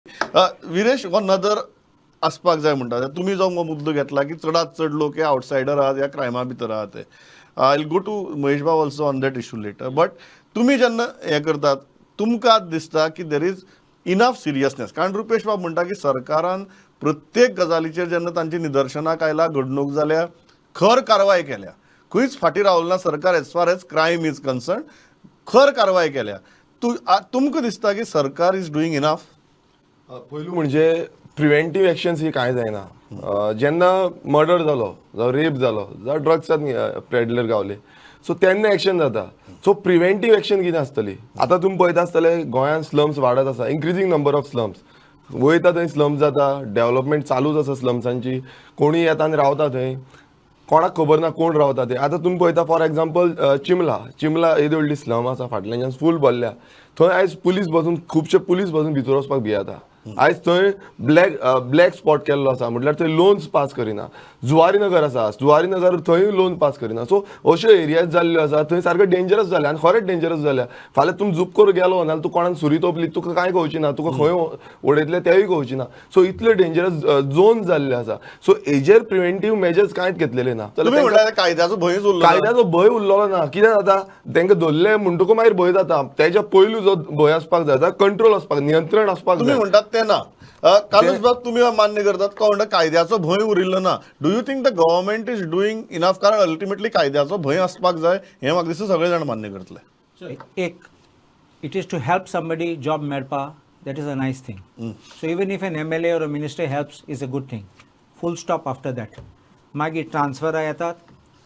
Viresh one नदर आसपाक जाय म्हणटा तुमी जो मुद्दो घेतला की चडांत चड लोक हे आउटसायडर आहात या क्रायमा भितर आहात ते I will go to Mahesh बाब also on that issue later but तुम्ही जेन्ना हे करतात तुमकां दिसता की देर इज इनफ सिरियसनेस कारण रुपेश बाब म्हणटा की सरकारान प्रत्येक गजालीचेर जेन्ना तांची निदर्शनाक आयला घडणूक जाल्या खर कारवाय केल्या खंयच फाटी रावलो ना सरकार as far as crime is concern खर कारवाय केल्या तुमकां दिसता की सरकार इज डुईंग इनफ पहिलो म्हणजे प्रिव्हेंटिव्ह एक्शन्स ही कांय जायना जेन्ना मर्डर जालो जावं रेप जालो जावं ड्रग्सात पेडलर गावले सो तेन्ना एक्शन जाता सो प्रिव्हेंटिव्ह एक्शन कितें आसतली आतां तुमी पळयता आसतले गोंयांत स्लम्स वाडत आसा इन्क्रिजींग नंबर ऑफ स्लम्स वयता थंय स्लम्स जाता डेव्हलपमेंट चालूच आसा स्लम्सांची कोणी येता आनी रावता थंय कोणाक खबर ना कोण रावता ते आतां तुमी पळयता फॉर एक्झाम्पल चिमला येदी व्हडली स्लम आसा फाटल्याच्यान फूल भरल्या थंय आयज पुलीस बसून खुबशे पुलीस बसून भितर वचपाक भियेता आयज थंय ब्लॅक स्पॉट केल्लो आसा म्हटल्यार थंय लोन्स पास करिना जुवारी नगर आसा जुवारी नगर थंय लोन पास करिना सो अश्यो एरियाज जाल्ल्यो आसा थंय सारको डेंजरस जाल्या आनी खरेंच डेंजरस जाल्या फाल्यां तूं झूप करून गेलो नाल्यार तूं कोणाक सुरी तोपली तुका कांय कळची ना तुका खंय उडयतले तेवूय कळची ना सो इतले डेंजरस झोन जाल्ले आसा सो हेजेर प्रिव्हेंटिव्ह मेजर्स कांयच घेतलेले ना कायद्याचो भंयच उरलो कायद्याचो भंय उरलो ना कितें जाता तांकां धरले म्हणटकूच मागीर भंय जाता तेच्या पयलू जो भंय आसपाक जाय कंट्रोल आसपाक नियंत्रण आसपाक तुम्ही म्हणटात ते ना कालूच बाब तुम्ही मान्य करतात का म्हणटा कायद्याचो भंय उरिल्लो ना do you think the government is doing enough कारण अल्टिमेटली कायद्याचो भंय आसपाक जाय हे म्हाका दिसता सगळे जाण मान्य करतले एक it is to help somebody job मेळपा that is a nice thing. So even if an MLA or a minister helps is a good thing. Full stop after that. मागीर ट्रान्सफर येतात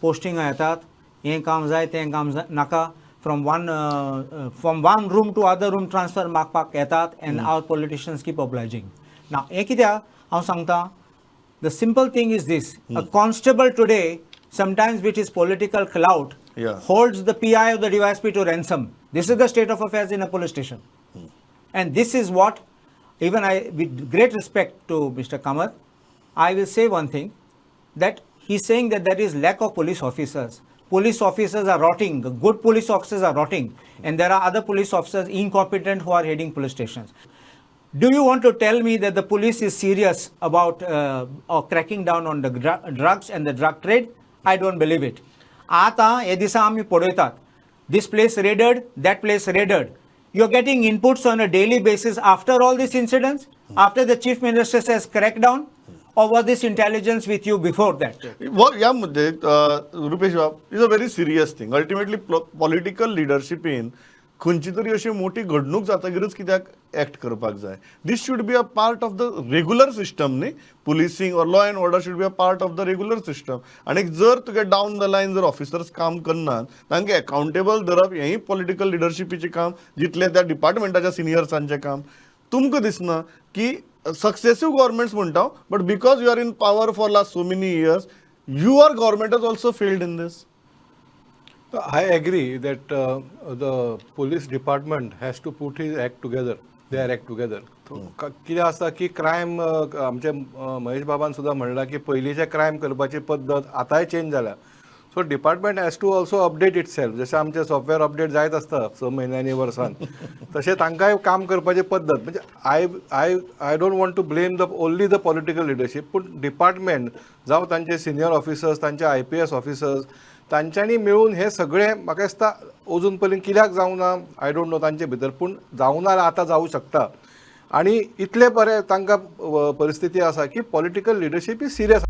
पोस्टिंग येतात हें काम जाय तें काम नाका from one room to other room transfer मागपाक येतात and our politicians keep obliging. Now हें कित्याक हांव सांगता the simple thing is this a constable today sometimes with his political clout holds the PI of the DYSP to ransom. This is the state of affairs in a police station. And this is what, even with great respect to Mr. Kamath, I will say one thing, that he's saying that there is lack of police officers. Police officers are rotting, good police officers are rotting, and there are other police officers incompetent who are heading police stations. Do you want to tell me that the police is serious about cracking down on the drugs and the drug trade? I don't believe it. Ata edisa आमी पळयतात, this place raided, that place raided. You're getting inputs on a daily basis after all these incidents, after the chief minister says crack down, or was this intelligence with you before that? यामध्ये रुपेश बाब is a very serious thing ultimately political leadership in खंयची तरी अशी मोठी घडणूक जातकीरच कित्याक act करपाक जाय this should be a part of the regular system न्ही पुलिसिंग और law and order should be a part of the regular system आणि जर तुगे डावन द लायन जर ऑफिसर्स काम करनात तांकां अकाउंटेबल धरप हेंय पॉलिटिकल लिडरशिपीचें काम जितलें त्या डिपार्टमेंटाच्या सिनियर्सांचें काम तुमकां दिसना की सक्सेसिव्ह गव्हर्नमेंट्स म्हणटा but because you are in power for last so many years your government has also failed in this I agree that the police department has to put his act together, their act together. कितें आसता की crime आमचे महेश बाबान सुद्दां म्हणलां की पयलींचे crime करपाची पद्दत आतांय चेंज जाल्या so department has to also update itself जशें आमचे सॉफ्टवेअर अपडेट जायत आसता 6 म्हयन्यांनी वर्सान तशें तांकांय काम करपाची पद्दत म्हणजे I don't want to blame the only the political leadership पूण डिपार्टमेंट जावं तांचे सिनियर ऑफिसर्स तांचे IPS ऑफिसर्स तांच्यांनी मेळून हे सगळे म्हाका दिसता अजून पर्यंत कित्याक जावना आय डोंट नो तांचे भितर पूण जावना आतां जावं शकता आनी इतले बरें तांकां परिस्थिती आसा की पॉलिटिकल लिडरशीप इज सिरियस